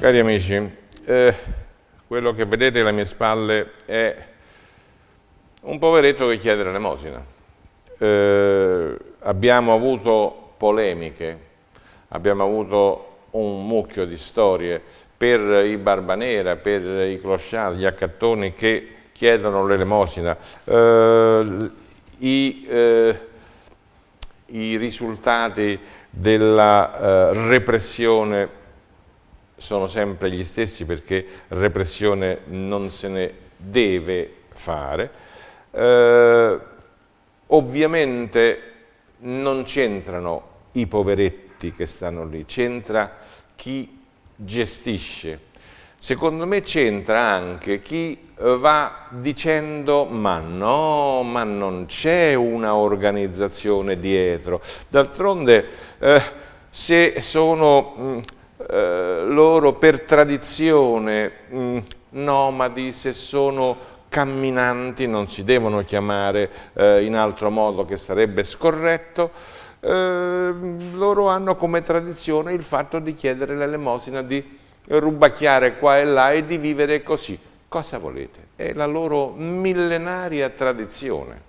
Cari amici, quello che vedete alle mie spalle è un poveretto che chiede l'elemosina. Abbiamo avuto polemiche, abbiamo avuto un mucchio di storie per i Barbanera, per i clochard, gli accattoni che chiedono l'elemosina. I risultati della repressione sono sempre gli stessi, perché repressione non se ne deve fare. Ovviamente non c'entrano i poveretti che stanno lì, c'entra chi gestisce. Secondo me c'entra anche chi va dicendo ma no, ma non c'è una organizzazione dietro. D'altronde se sono loro per tradizione nomadi, se sono camminanti, non si devono chiamare in altro modo che sarebbe scorretto, loro hanno come tradizione il fatto di chiedere l'elemosina, di rubacchiare qua e là e di vivere così. Cosa volete? È la loro millenaria tradizione.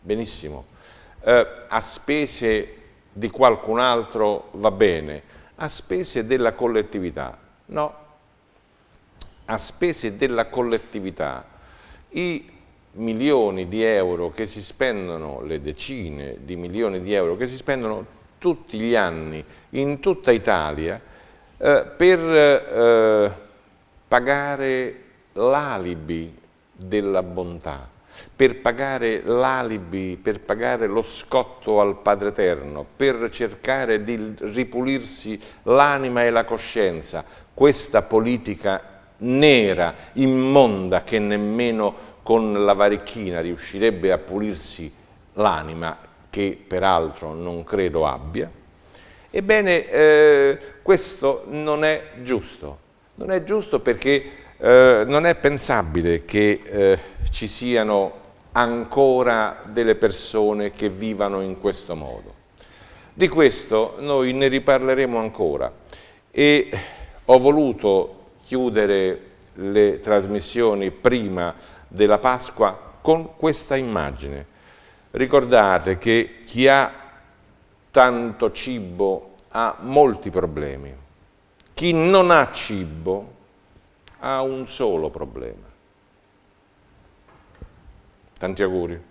Benissimo. A spese di qualcun altro va bene, a spese della collettività no. A spese della collettività i milioni di euro che si spendono, le decine di milioni di euro che si spendono tutti gli anni in tutta Italia per pagare l'alibi della bontà, per pagare l'alibi, per pagare lo scotto al Padre Eterno, per cercare di ripulirsi l'anima e la coscienza, questa politica nera, immonda, che nemmeno con la varichina riuscirebbe a pulirsi l'anima, che peraltro non credo abbia. Ebbene, questo non è giusto. Non è giusto perché non è pensabile che ci siano ancora delle persone che vivano in questo modo. Di questo noi ne riparleremo ancora e ho voluto chiudere le trasmissioni prima della Pasqua con questa immagine. Ricordate che chi ha tanto cibo ha molti problemi, chi non ha cibo ha un solo problema. Tanti auguri.